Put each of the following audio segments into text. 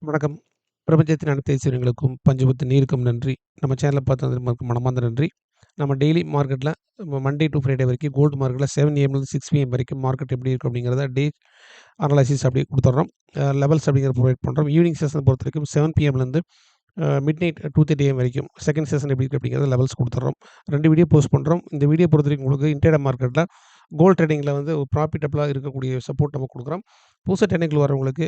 வணக்கம். பிரபஞ்சத்தின் அனைத்து ஐஸ்வர்யங்களுக்கும், பஞ்சபூத நீருக்கும் நன்றி. நம்ம சேனல பார்த்ததுக்கு மனமார்ந்த நன்றி. நம்ம டெய்லி மார்க்கெட்ல மண்டே டூ ஃப்ரைடே வரைக்கும் கோல்டு மார்க்கெட்ல 7 ஏஎம்லேருந்து 6 பிஎம் வரைக்கும் மார்க்கெட் எப்படி இருக்கு அப்படிங்கிறத அனலைசிஸ் அப்படியே குடுத்துடுறோம். லெவல்ஸ் அப்படிங்கிறத ப்ரொவைட் பண்றோம். ஈவினிங் செஷன் பொறுத்தவரைக்கும் 7 பிஎம்லேருந்து மிட்நைட் 2:30 ஏஎம் வரைக்கும் செகண்ட் செஷன் எப்படி இருக்கு அப்படிங்கிறத லெவல்ஸ் குடுத்துடுறோம். 2 வீடியோ போஸ்ட் பண்றோம். இந்த வீடியோ பொறுத்தவரைக்கும் உங்களுக்கு இன்ட்ராடே மார்க்கெட்ல கோல்ட் ட்ரேடிங்ல வந்து ப்ராஃபிட்டபிளா இருக்கக்கூடிய சப்போர்ட் நம்ம குடுக்குறோம். புதுசா ட்ரேடிங்ல வரவங்களுக்கு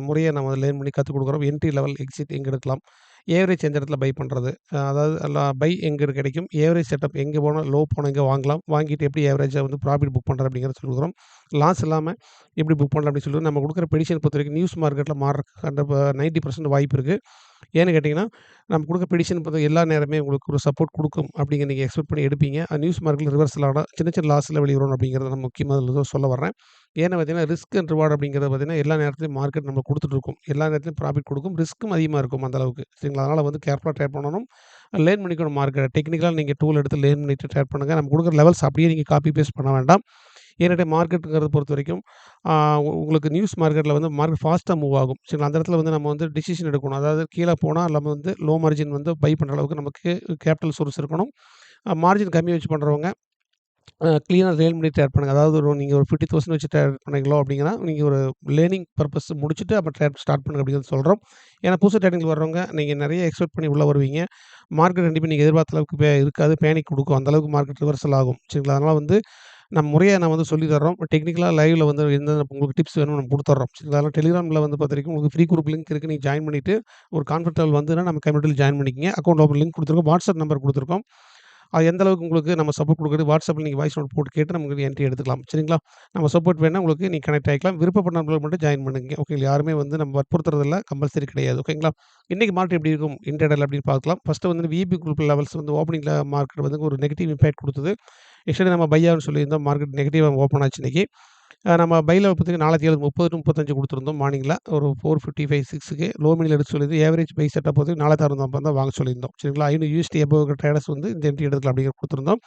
முறையா நம்ம லேர்ன் பண்ணி கத்துக் குடுக்குறோம். என்ட்ரி லெவல், எக்ஸிட் எங்க எடுக்கலாம்? ஏவரேஜ் எந்த இடத்துல பை பண்றது? அதாவது பை எங்க கிடைக்கும்? ஏவரேஜ் செட்டப் எங்க போனா லோ போனா எங்க வாங்கலாம்? வாங்கிட்டு எப்படி ஏவரேஜா வந்து ப்ராஃபிட் புக் பண்றது அப்படிங்கிறத சொல்லிக் குடுக்குறோம். லாஸ் இல்லாம எப்படி புக் பண்ணலாம் அப்படின்னு சொல்லிட்டு நம்ம குடுக்குற ப்ரெடிக்ஷன் பொறுத்தவரைக்கும் நியூஸ் மார்க்கெட்ல மாறுறதுக்கு 90% வாய்ப்பு இருக்கு. ஏன்னு கேட்டீங்கன்னா, நம்ம குடுக்க ப்ரெடிக்ஷன் பார்த்தா எல்லா நேரமே உங்களுக்கு ஒரு சப்போர்ட் குடுக்கும் அப்படிங்க நீங்க எக்ஸ்பெக்ட் பண்ணி எடுப்பீங்க. நியூஸ் மார்க்கெட்ல ரிவர்சல் ஆனா சின்ன சின்ன லாஸ்ல வெளிவரும் அப்படிங்கிறத நான் முக்கியமா அதில சொல்ல வர்றேன். ஏன்னு பார்த்தீங்கன்னா, ரிஸ்க் அண்ட் ரிவார்ட் அப்படிங்கிறது பார்த்தீங்கன்னா, எல்லா நேரத்திலும் மார்க்கெட் நம்மளுக்கு குடுத்துட்டு இருக்கும். எல்லா நேரத்திலும் ப்ராஃபிட் குடுக்கும். ரிஸ்க்கும் அதிகமா இருக்கும் அந்த அளவுக்கு. சரிங்களா? அதனால வந்து கேர்ஃபுல்லா ட்ரேட் பண்ணணும். லேர்ன் பண்ணிக்கணும் மார்க்கெட்ட. டெக்னிக்கலா நீங்க டூல் எடுத்து லேர்ன் பண்ணிட்டு ட்ரேட் பண்ணுங்க. நம்ம குடுக்குற லெவல்ஸ் அப்படியே நீங்க காப்பி பேஸ்ட் பண்ண வேண்டாம். ஏன்னா மார்க்கெட்டுங்கிறத பொறுத்தவரைக்கும், ஆ உங்களுக்கு நியூஸ் மார்க்கெட்ல வந்து மார்க்கெட் ஃபாஸ்ட்டா மூவ் ஆகும். சரிங்களா? அந்த இடத்துல வந்து நம்ம வந்து டிசிஷன் எடுக்கணும். அதாவது கீழ போனா நம்ம வந்து லோ மார்ஜின் வந்து பை பண்ற அளவுக்கு நமக்கு கேப்பிட்டல் சோர்ஸ் இருக்கணும். மார்ஜின் கம்மி வச்சு பண்றவங்க கிளீனா லேர்ன் பண்ணி ட்ரேட் பண்ணுங்க. அதாவது நீங்க ஒரு 50,000 வச்சு ட்ரேட் பண்ணீங்களோ அப்படிங்கன்னா, நீங்க ஒரு லேர்னிங் பர்ப்பஸ் முடிச்சுட்டு அப்புறம் ட்ரேட் ஸ்டார்ட் பண்ணுங்க அப்படிங்கிறத சொல்றோம். ஏன்னா புதுசா ட்ரேடிங்ல வர்றவங்க நீங்க நெறைய எக்ஸ்பெக்ட் பண்ணி உள்ள வருவீங்க. மார்க்கெட் கண்டிப்பா நீங்க எதிர்பார்த்த அளவுக்கு இருக்காது. பேனிக் குடுக்கும். அந்த அளவுக்கு மார்க்கெட் ரிவர்சல் ஆகும். சரிங்களா? அதனால வந்து முறையா நான் வந்து சொல்லி தர்றோம். டெக்னிக்கலா லைவ்ல வந்து எந்தெந்த உங்களுக்கு டிப்ஸ் வேணும்னு நம்ம குடுத்துர்றோம். சரிங்களா? அதனால டெலிகிராம்ல வந்து பொறுத்தவரைக்கும் உங்களுக்கு ஃப்ரீ குரூப் லிங்க் இருக்கு. நீங்க ஜாயின் பண்ணிட்டு ஒரு கான்ஃபிடன்ட் லெவல் வந்துதுன்னா நம்ம கம்யூனிட்டில ஜாயின் பண்ணிக்கங்க. அக்கவுண்ட் ஓப்பன் லிங்க் குடுத்துருக்கோம். வாட்ஸ்அப் நம்பர் குடுத்துருக்கோம். அது எந்த அளவுக்கு உங்களுக்கு நம்ம சப்போர்ட் குடுக்குறது வாட்ஸ்அப்ல நீங்க வாய்ஸ் நோட் போட்டு கேட்டு நமக்கு என்ட்ரி எடுத்துக்கலாம். சரிங்களா? நம்ம சப்போர்ட் வேணுனா உங்களுக்கு நீங்க கனெக்ட் ஆயிக்கலாம். விருப்பப்பட்ட நபர்கள் மட்டும் ஜாயின் பண்ணுங்க. ஓகேங்களா? யாருமே வந்து நம்ம வற்புறுத்துறதில்ல. கம்பல்சரி கிடையாது. ஓகேங்களா? இன்னைக்கு மார்க்கெட் எப்படி இருக்கும்? இன்ட்ராடேல அப்படின்னு பார்க்கலாம். ஃபர்ஸ்ட் வந்து விபி குரூப் லெவல்ஸ் வந்து ஓப்பனிங்ல மார்க்கெட் வந்து ஒரு நெகட்டிவ் இம்பாக்ட் குடுத்தது. எஸ்டர்டே நம்ம பை ஆகும்னு சொல்லியிருந்தோம். மார்க்கெட் நெகட்டிவா ஓப்பன் ஆச்சு இன்னைக்கு. நம்ம பைல பார்த்தீங்கன்னா 4730 டூ 35 குடுத்துருந்தோம் மார்னிங்ல. ஒரு 455 6க்கு லோ மினில எடுக்க சொல்லியிருந்து ஏவரேஜ் பை செட்டப் வந்து 4650 தான் வாங்க சொல்லியிருந்தோம். சரிங்களா? 500 யுஎஸ்டி அபோவ் இருக்கிற ட்ரேடர்ஸ் வந்து இந்த என்ட்ரி எடுக்கலாம் அப்படிங்கிற குடுத்துருந்தோம்.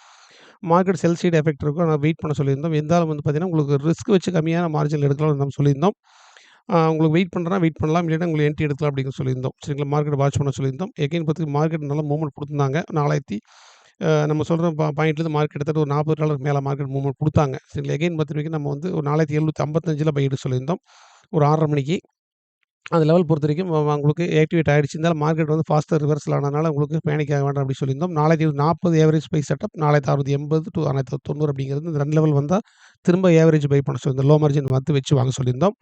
மார்க்கெட் செல் சைடு எஃபெக்ட் இருக்கும். ஆனா வெயிட் பண்ண சொல்லியிருந்தோம். இருந்தாலும் வந்து பார்த்தீங்கன்னா, உங்களுக்கு ரிஸ்க் வச்சு கம்மியான மார்ஜின்ல எடுக்கலாம்னு நம்ம சொல்லியிருந்தோம். உங்களுக்கு வெயிட் பண்றனா வெயிட் பண்ணலாம். இல்லைன்னா உங்களுக்கு என்ட்ரி எடுக்கலாம் அப்படின்னு சொல்லியிருந்தோம். சரிங்களா? மார்க்கெட் வாட்ச் பண்ண சொல்லியிருந்தோம். எகைன் பார்த்தீங்கன்னா மார்க்கெட் நல்ல மூவ்மெண்ட் குடுத்துருந்தாங்க. 4000 நம்ம சொல்ற பாயிண்ட்லேருந்து மார்க்கெட் கிட்டத்தட்ட ஒரு $40 மேல மார்க்கெட் மூவ்மெண்ட் குடுத்தாங்க. சரிங்களா? எகைன் பொறுத்தவரைக்கும் நம்ம வந்து ஒரு 4755ல பை எடுக்க சொல்லியிருந்தோம். ஒரு 6:30 மணிக்கு. அந்த லெவல் பொறுத்தவரைக்கும் உங்களுக்கு ஆக்டிவேட் ஆயிடுச்சு. இருந்தாலும் மார்க்கெட் வந்து ஃபாஸ்ட்டா ரிவர்சல் ஆனதுனால உங்களுக்கு பேனிக் ஆக வேண்டாம் அப்படின்னு சொல்லியிருந்தோம். 4740 ஏவரேஜ் பை செட்டப் 4680 டூ 4690 அப்படிங்கிறது இந்த 2 லெவல் வந்தா திரும்ப ஏவரேஜ் பை பண்ண சொல்லியிருந்தோம். லோ மார்ஜின் வந்து வச்சு வாங்க சொல்லியிருந்தோம்.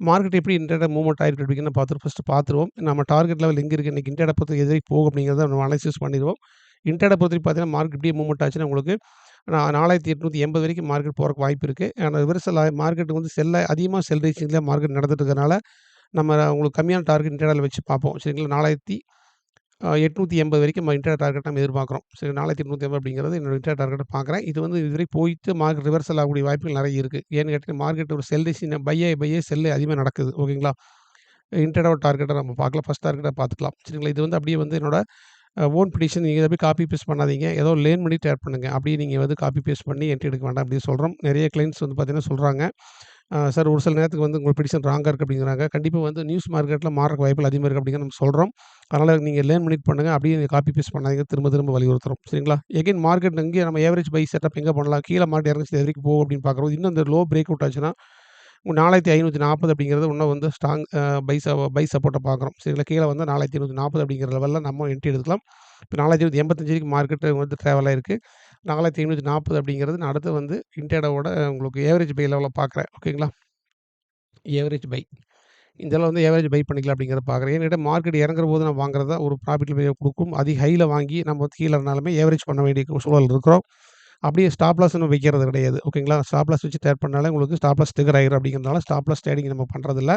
மார்க்கெட் எப்படி இன்ட்ராடே மூவ்மெண்ட் ஆயிருக்கு அப்படின்னு ஃபர்ஸ்ட் பார்த்துருவோம். நம்ம டார்கெட் லெவல் எங்க இருக்கு? இன்னைக்கு இன்ட்ராடே பொறுத்த எது வரைக்கும் போகும் அப்படிங்கிறத நம்ம அனலைசிஸ் பண்ணிருவோம். இன்ட்ராடே பொறுத்தவரைக்கும் பார்த்தீங்கன்னா, மார்க்கெட் இப்படியே மூவ்மெண்ட் ஆச்சுன்னா உங்களுக்கு 4880 வரைக்கும் மார்க்கெட் போறதுக்கு வாய்ப்பு இருக்கு. ஆனா ரிவர்சல் மார்க்கெட் வந்து அதிகமா செல் ரேசிங்ல மார்க்கெட் நடந்துட்டு இருக்கறனால, நம்ம உங்களுக்கு கம்மியான டார்கெட் இன்ட்ராடேல வச்சு பார்ப்போம். சரிங்களா? 4880 வரைக்கும் நம்ம இன்ட்ராடே டார்கெட் நம்ம எதிர்பார்க்குறோம். சரி 4880 அப்படிங்கிறது என்னோட இன்ட்ராடே டார்கெட்டா பார்க்குறேன். இது வந்து இதுவரைக்கும் போயிட்டு மார்க்கெட் ரிவர்சல் ஆகக்கூடிய வாய்ப்புகள் நெறைய இருக்கு. ஏன்னு கேட்டீங்கன்னா, மார்க்கெட் ஒரு செல் ரேசிங் பை செல் அதிகமா நடக்குது. ஓகேங்களா? இன்ட்ராடேவ டார்கெட்டா நம்ம பார்க்கலாம். ஃபர்ஸ்ட் டார்கெட்டா பார்த்துக்கலாம். சரிங்களா? இது வந்து அப்படியே வந்து என்னோட ஓன் ப்ரெடிக்ஷன் நீங்க இத போய் காப்பி பேஸ்ட் பண்ணாதீங்க. ஏதோ லேர்ன் பண்ணி ட்ரேட் பண்ணுங்க. அப்படியே நீங்க வந்து காப்பி பேஸ்ட் பண்ணி என்ட்ரி எடுக்க வேண்டாம் அப்படின்னு சொல்றோம். நெறைய கிளையண்ட்ஸ் வந்து பார்த்தீங்கன்னா சொல்றாங்க. சார் ஒரு சில நேரத்துக்கு வந்து உங்க ப்ரெடிக்ஷன் ராங்கா இருக்கு அப்படிங்கிறாங்க. கண்டிப்பா வந்து நியூஸ் மார்க்கெட்ல மாறுறக்கு வாய்ப்புகள் அதிகமா இருக்கு அப்படிங்கிறத நம்ம சொல்றோம். அதனால நீங்க லேர்ன் பண்ணிட்டு பண்ணுங்க. அப்படியே நீங்க காப்பி பேஸ்ட் பண்ணாதீங்க. திரும்ப திரும்ப வலியுறுத்துறோம். சரிங்களா? எகைன் மார்க்கெட் இங்கே நம்ம ஏவரேஜ் பை செட்டப் எங்க பண்ணலாம்? கீழ மார்க்கெட் இறங்குச்சு இது வரைக்கும் போகும் அப்படின்னு பார்க்குறோம். இன்னும் இந்த லோ பிரேக் அவுட் ஆச்சுன்னா 4540 அப்படிங்கிறது இன்னும் வந்து ஸ்ட்ராங் பை சப்போர்ட்டா பார்க்குறோம். சரிங்களா? கீழ வந்து 4540 அப்படிங்கிற லெவல்ல நம்ம என்ட்ரி எடுக்கலாம். இப்ப 4585 வரைக்கும் மார்க்கெட் வந்து ட்ராவல் ஆயிருக்கு. 4540 அப்படிங்கிறது நான் அடுத்து வந்து இன்ட்ராடேவோட உங்களுக்கு ஏவரேஜ் பை லெவல்ல பார்க்குறேன். ஓகேங்களா? ஏவரேஜ் பை. இதெல்லாம் வந்து ஏவரேஜ் பை பண்ணிக்கலாம் அப்படிங்கிறத பார்க்குறேன். ஏன்னு கேட்டா மார்க்கெட் இறங்குறபோது நம்ம வாங்குறது தான் ஒரு ப்ராஃபிட்ல போய் குடுக்கும். அதிக ஹைல வாங்கி நம்ம வந்து கீழ இருந்தாலுமே ஏவரேஜ் பண்ண வேண்டிய சூழல் இருக்கிறோம். அப்படியே ஸ்டாப் லாஸ் நம்ம வைக்கிறது கிடையாது. ஓகேங்களா? ஸ்டாப் லாஸ் வச்சு ட்ரேட் பண்ணாலே உங்களுக்கு ஸ்டாப் லாஸ் ட்ரிகர் ஆயிரும் அப்படிங்கிறனால ஸ்டாப் லாஸ் ட்ரேடிங் நம்ம பண்றதில்ல.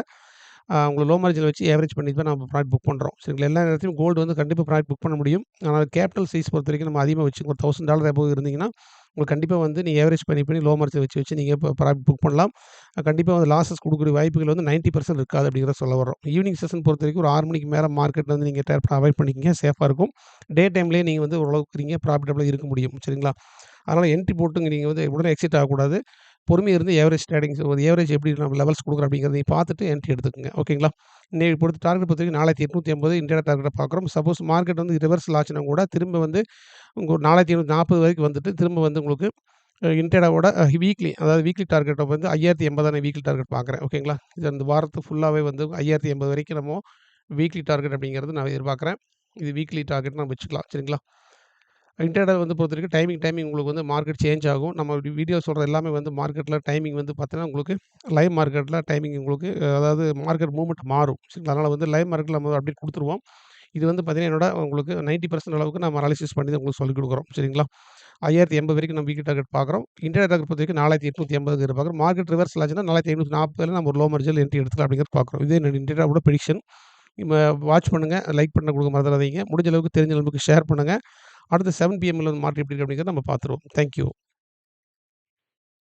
உங்களுக்கு லோ மார்ஜின்ல வச்சு ஏவரேஜ் பண்ணி தான் நம்ம ப்ராஃபிட் புக் பண்றோம். சரிங்களா? எல்லா நேரத்திலும் கோல்டு வந்து கண்டிப்பா ப்ராஃபிட் புக் பண்ண முடியும். ஆனா கேப்பிட்டல் சைஸ் பொறுத்தவரைக்கும் நம்ம அதிகமா வச்சு ஒரு $1000 அபோவ் இருந்தீங்கன்னா, உங்களுக்கு கண்டிப்பா வந்து நீங்க ஏவரேஜ் பண்ணி லோ மார்ஜின் வச்சு நீங்க ப்ராஃபிட் புக் பண்ணலாம். கண்டிப்பா வந்து லாஸஸ் குடுக்கக்கூடிய வாய்ப்புகள் வந்து 90% இருக்காது அப்படிங்கிறத சொல்ல வர்றோம். ஈவினிங் செஷன் பொறுத்தவரைக்கும் ஒரு 6 மணிக்கு மேல மார்க்கெட்ல வந்து நீங்க ட்ரேட் பண்ண அவாய்ட் பண்ணிக்கங்க. சேஃபா இருக்கும். டே டைம்லயே நீங்க வந்து ஓரளவுக்கு நீங்க ப்ராஃபிட்டபிளா இருக்க முடியும். சரிங்களா? அதனால என்ட்ரி போட்டு நீங்க வந்து உடனே எக்ஸிட் ஆகக்கூடாது. பொறுமையா இருந்து ஏவரேஜ் ட்ரேடிங்ஸ் ஒரு ஏவரேஜ் எப்படி நம்ம லெவல்ஸ் குடுக்குறோம் அப்படிங்கிறதையும் பார்த்துட்டு என்ட்ரி எடுத்துக்கங்க. ஓகேங்களா? இன்னைக்கு பொறுத்த டார்கெட் பொறுத்தவரைக்கும் 4850 இன்ட்ராடே டார்கெட்ட பார்க்குறோம். சப்போஸ் மார்க்கெட் வந்து ரிவர்சல் ஆச்சுனா கூட திரும்ப வந்து உங்க 4840 வரைக்கும் வந்துட்டு திரும்ப வந்து உங்களுக்கு இன்ட்ராடேவோட வீக்லி அதாவது வீக்லி டார்கெட்ட வந்து 5080 வீக்லி டார்கெட் பார்க்குறேன். ஓகேங்களா? இது அந்த வாரத்து ஃபுல்லாவே வந்து 5080 வரைக்கும் நம்ம வீக்லி டார்கெட் அப்படிங்கிறது நான் எதிர்பார்க்குறேன். இது வீக்லி டார்கெட்னு நம்ம வச்சுக்கலாம். சரிங்களா? இன்ட்ராடே வந்து பொறுத்தவரைக்கும் டைமிங் உங்களுக்கு வந்து மார்க்கெட் சேஞ்ச் ஆகும். நம்ம வீடியோ சொல்றது எல்லாமே வந்து மார்க்கெட்ல டைமிங் வந்து பார்த்தீங்கன்னா, உங்களுக்கு லைவ் மார்க்கெட்ல டைமிங் உங்களுக்கு அதாவது மார்க்கெட் மூவ்மெண்ட் மாறும். சரிங்களா? அதனால வந்து லைவ் மார்க்கெட்ல நம்ம அப்டேட் குடுத்துருவோம். இது வந்து பார்த்தீங்கன்னா, என்னோட உங்களுக்கு 90% அளவுக்கு நம்ம அனாலிசிஸ் பண்ணி தான் உங்களுக்கு சொல்லிக் குடுக்குறோம். சரிங்களா? 5080 வரைக்கும் நம்ம வீக்லி டார்கெட் பார்க்குறோம். இன்ட்ராடே டார்கெட் பொறுத்தவரைக்கும் 4880 பார்க்குறோம். மார்க்கெட் ரிவர்சல் ஆச்சுன்னா 4540ல நம்ம ஒரு லோ மார்ஜின்ல என்ட்ரி எடுத்துக்கலாம் அப்படிங்கிறத பார்க்குறோம். இது என்னோட இன்ட்ராடேவோட ப்ரெடிக்ஷன். வாட்ச் பண்ணுங்க. லைக் பட்டன் குடுக்க மறந்துறாதீங்க. முடிஞ்ச அளவுக்கு தெரிஞ்ச நண்பர்களுக்கு ஷேர் பண்ணுங்க. அடுத்து 7 பிஎம்ல மார்க்கெட் எப்படி இருக்கு அப்படிங்கிறத நம்ம பார்த்துருவோம். Thank you.